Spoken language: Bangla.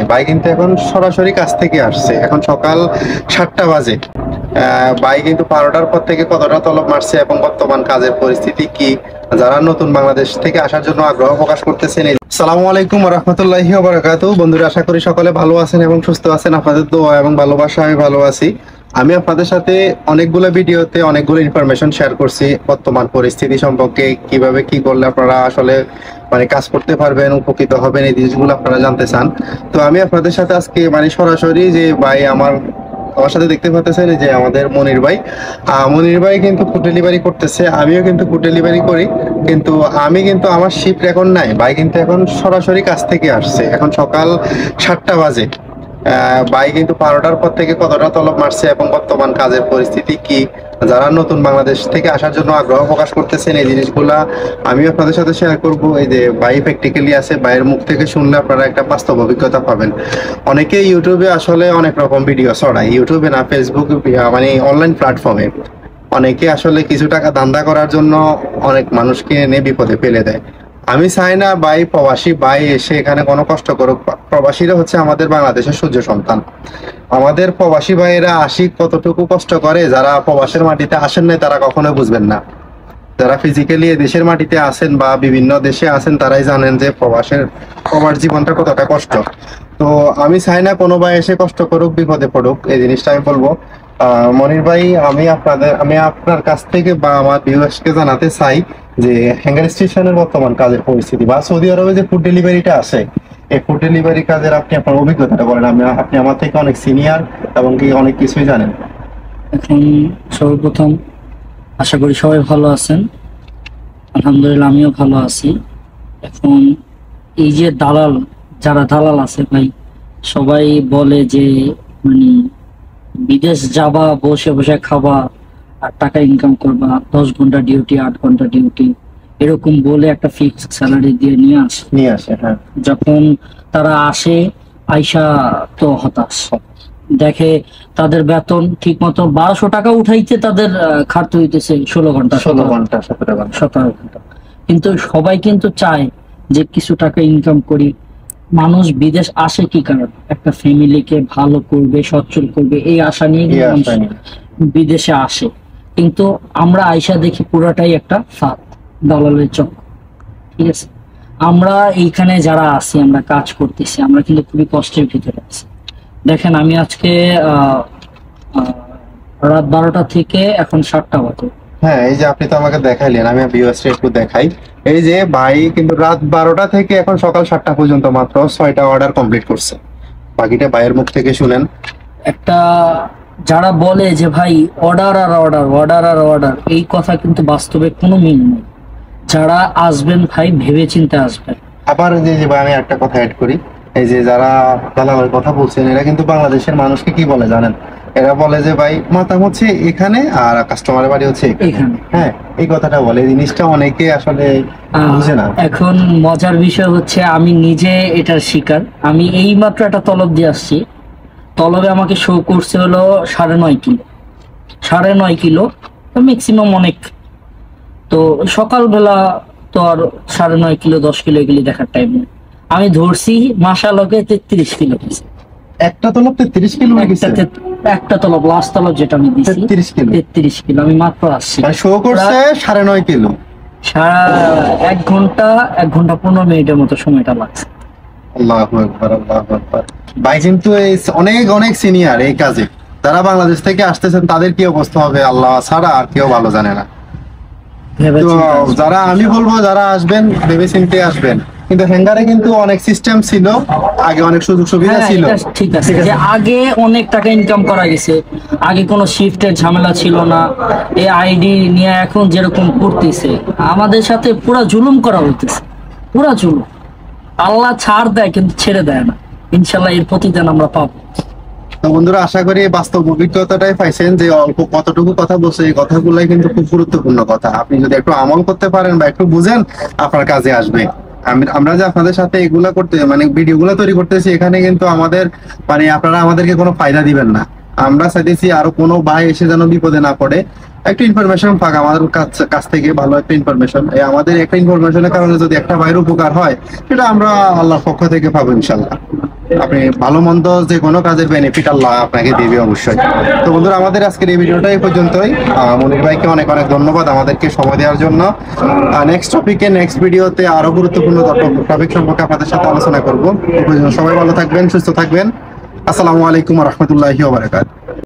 ভাই কিন্তু এখন সরাসরি কাজ থেকে আসছে, এখন সকাল 7টা বাজে। ভাই কিন্তু 12টার পর থেকে কতটা তলব মারছে এবং বর্তমান কাজের পরিস্থিতি কি, যারা নতুন বাংলাদেশ থেকে আসার জন্য আগ্রহ প্রকাশ করতেছেন। আসসালামু আলাইকুম ওয়া রাহমাতুল্লাহি ওয়া বারাকাতুহু। বন্ধুরা, আশা করি সকলে ভালো আছেন এবং সুস্থ আছেন। আপনাদের দোয়া এবং ভালোবাসা আমি ভালো আছি। আমি আপনাদের সাথে অনেকগুলো ভিডিওতে অনেকগুলো ইনফরমেশন শেয়ার করছি বর্তমান পরিস্থিতি সম্পর্কে, কিভাবে কি করলে আপনারা আসলে কাজ করতে পারবেন, উপকৃত হবেন, এই জিনিসগুলো আপনারা জানতে চান। তো আমি আপনাদের সাথে আজকে সরাসরি যে ভাই আমার সাথে দেখতে পাচ্ছেন যে আমাদের মনির ভাই কিন্তু ফুড ডেলিভারি করতেছে, আমিও কিন্তু ফুড ডেলিভারি করি। কিন্তু আমি কিন্তু আমার শিফট এখন নাই, ভাই কিন্তু এখন সরাসরি কাজ থেকে আসছে, এখন সকাল 7টা বাজে। ভাই কিন্তু 12টার পর থেকে কতটা তলব মারছে এবং বর্তমান কাজের পরিস্থিতি কি, যারা নতুন বাংলাদেশ থেকে আসার জন্য আগ্রহ প্রকাশ করতেছেন, এই জিনিসগুলা আমি আপনাদের সাথে শেয়ার করব। এই যে ভাই প্র্যাকটিক্যালি আছে, ভাইয়ের মুখ থেকে শুনলে আপনারা একটা বাস্তব অভিজ্ঞতা পাবেন। অনেকে ইউটিউবে আসলে অনেক রকম ভিডিও ছড়ায়, ইউটিউবে না, ফেসবুক অনলাইন প্ল্যাটফর্মে অনেকে আসলে কিছু টাকা ধান্দা করার জন্য অনেক মানুষকে এনে বিপদে ফেলে দেয়। আমি চাই না ভাই প্রবাসী ভাই এসে এখানে কোনো কষ্ট করুক। প্রবাসীরা হচ্ছে আমাদের বাংলাদেশের সূর্য সন্তান। আমাদের প্রবাসী ভাইয়েরা আসি কতটুকু কষ্ট করে, যারা প্রবাসের মাটিতে আসেন নাই তারা কখনো বুঝবেন না। যারা ফিজিক্যালি দেশের মাটিতে আছেন বা বিভিন্ন দেশে আছেন তারাই জানেন যে প্রবাস জীবনটা কতটা কষ্ট। তো আমি চাই না কোনো ভাই এসে কষ্ট করুক, বিপদে পড়ুক, এই জিনিসটা আমি বলবো। মনির ভাই, আমি আপনার কাছ থেকে বা আমার ভিউয়ার্সকে জানাতে চাই যে হ্যাঙ্গার স্টেশনের বর্তমান কাজের পরিস্থিতি বা সৌদি আরবে যে ফুড ডেলিভারিটা আছে, এই ফুড ডেলিভারি কাজের আপনি আপনার অভিজ্ঞতাটা বলেন। আপনি আমার থেকে অনেক সিনিয়র এবং কি অনেক কিছুই জানেন। এখন সর্বপ্রথম আশা করি সবাই ভালো আছেন, আলহামদুলিল্লাহ আমিও ভালো আছি। এখন এই যে যারা দালাল আছে ভাই, সবাই বলে যে বিদেশ যাবা, বসে বসে খাবা আর টাকা ইনকাম করবা, 10 ঘন্টা ডিউটি, 8 ঘন্টা ডিউটি, এরকম বলে একটা ফিক্সড স্যালারি দিয়ে নিয়ে আসে। হ্যাঁ, যখন তারা আসে আইসা তো হতাশ, দেখে তাদের বেতন ঠিক মতো 1200 টাকা উঠাইতে তাদের খাটতে হইতেছে 16 ঘন্টা 17 ঘন্টা। কিন্তু সবাই কিন্তু চায় যে কিছু টাকা ইনকাম করি। মানুষ বিদেশ আসে কি কারণ? একটা ফ্যামিলিকে ভালো করবে, সচ্ছল করবে, এই আশা নিয়ে বিদেশে আসে। কিন্তু আমরা আইসা দেখি পুরাটাই একটা ফাঁদ, দালালের চক্র। ঠিক আছে, আমরা এইখানে যারা আছি, আমরা কাজ করতেছি, আমরা কিন্তু খুবই কষ্টের ভিতরে আছি। দেখেন, আমি আজকে রাত 12টা থেকে এখন 7টা বাজে। হ্যাঁ, এই যে আপনি তো আমাকে দেখাইলেন, আমি ভিউয়ার্সকে একটু দেখাই। এই যে ভাই কিন্তু রাত 12টা থেকে এখন সকাল 7টা পর্যন্ত মাত্র 6টা অর্ডার কমপ্লিট করছে। বাকিটা ভাইয়ের মুখ থেকে শুনেন। একটা যারা বলে যে ভাই অর্ডার আর অর্ডার, এই কথা কিন্তু বাস্তবে কোনো মিল নেই। যারা আসবেন ভাই ভেবে চিন্তে আসবেন। আবার যে ভাই আমি একটা কথা অ্যাড করি, এই যে যারা দালালের কথা বলছেন, এরা কিন্তু বাংলাদেশের মানুষকে কি বলে জানেন? এরা বলে যে ভাই মাথা হচ্ছে এখানে আর কাস্টমারের বাড়ি হচ্ছে এখানে। হ্যাঁ, এই কথাটা বলে, এই জিনিসটা অনেকে আসলে বুঝে না। এখন মজার বিষয় হচ্ছে, আমি নিজে এটার শিকার। আমি এই মাত্র একটা তলব দিয়ে আসছি, তলবে আমাকে শো করছে হলো 9.5 কিলো, 9.5 কিলো ম্যাক্সিমাম অনেক। তো সকালবেলা তো আর 9.5 কিলো 10 কিলো এগুলি দেখার টাইম নেই। আমি ধরছি মাশাআল্লাহকে 33 কিলো গেছে। একটা তলব 33 কিলো গেছে। একটা তলব, লাস্ট তলব যেটা আমি দিছি 33 কিলো। আমি মাত্র আসছি, শো করছে 9.5 কিলো। সারা 1 ঘন্টা 15 মিনিটের মতো সময়টা লাগছে। আল্লাহু আকবার, আল্লাহু আকবার। ভাই কিন্তু অনেক সিনিয়র এই কাজে। যারা বাংলাদেশ থেকে আসতেছেন তাদের কি অবস্থা হবে আল্লাহ ছাড়া আর কেউ ভালো জানে না। তো যারা আমি বলবো, যারা আসবেন ভেবে চিন্তে আসবেন। কিন্তু হ্যাঙ্গারে কিন্তু অনেক সিস্টেম ছিল, আগে অনেক সুযোগ সুবিধা ছিল। ঠিক আছে, যে আগে অনেক টাকা ইনকাম করা গেছে, আগে কোনো শিফটের ঝামেলা ছিল না। এই আইডি নিয়ে এখন যেরকম করতেছে, আমাদের সাথে পুরা জুলুম করা হইতেছে, পুরা জুলুম। আল্লাহ ছাড় দেয় কিন্তু ছেড়ে দেয় না। ইনশাল্লাহ এর প্রতিদান আমরা পাবো। তো বন্ধুরা, আশা করি বাস্তব অভিজ্ঞতাটাই পাইছেন যে অল্প কতটুকু কথা বলছে, এই কথাগুলাই কিন্তু খুব গুরুত্বপূর্ণ কথা। আপনি যদি একটু আমল করতে পারেন বা একটু বুঝেন, আপনার কাজে আসবে। আমরা যে আপনাদের সাথে এগুলা করতে ভিডিওগুলো তৈরি করতেছি, এখানে কিন্তু আমাদের আপনারা আমাদেরকে কোনো ফায়দা দিবেন না। আমরা চাইতেছি আরো কোনো ভাই এসে যেন বিপদে না পড়ে, একটা ইনফরমেশন পাক আমাদের কাছ থেকে, ভালো একটা ইনফরমেশন। আমাদের একটা ইনফরমেশনের কারণে যদি একটা ভাইয়ের উপকার হয়, সেটা আমরা আল্লাহর পক্ষ থেকে পাবো ইনশাল্লাহ। আপনি ভালো মন্দ যে কোনো কাজের বেনিফিট আল্লাহ আপনাকে দিবে অবশ্যই। তো বন্ধুরা, আমাদের আজকের এই ভিডিওটা এই পর্যন্তই। মনির ভাইকে অনেক অনেক ধন্যবাদ আমাদেরকে সময় দেওয়ার জন্য। নেক্সট টপিকে, নেক্সট ভিডিওতে আরো গুরুত্বপূর্ণ টপিক সম্পর্কে আপনাদের সাথে আলোচনা করবো। সবাই ভালো থাকবেন, সুস্থ থাকবেন। আসসালামু আলাইকুম ওয়া রাহমাতুল্লাহি ওয়া বারাকাতুহু।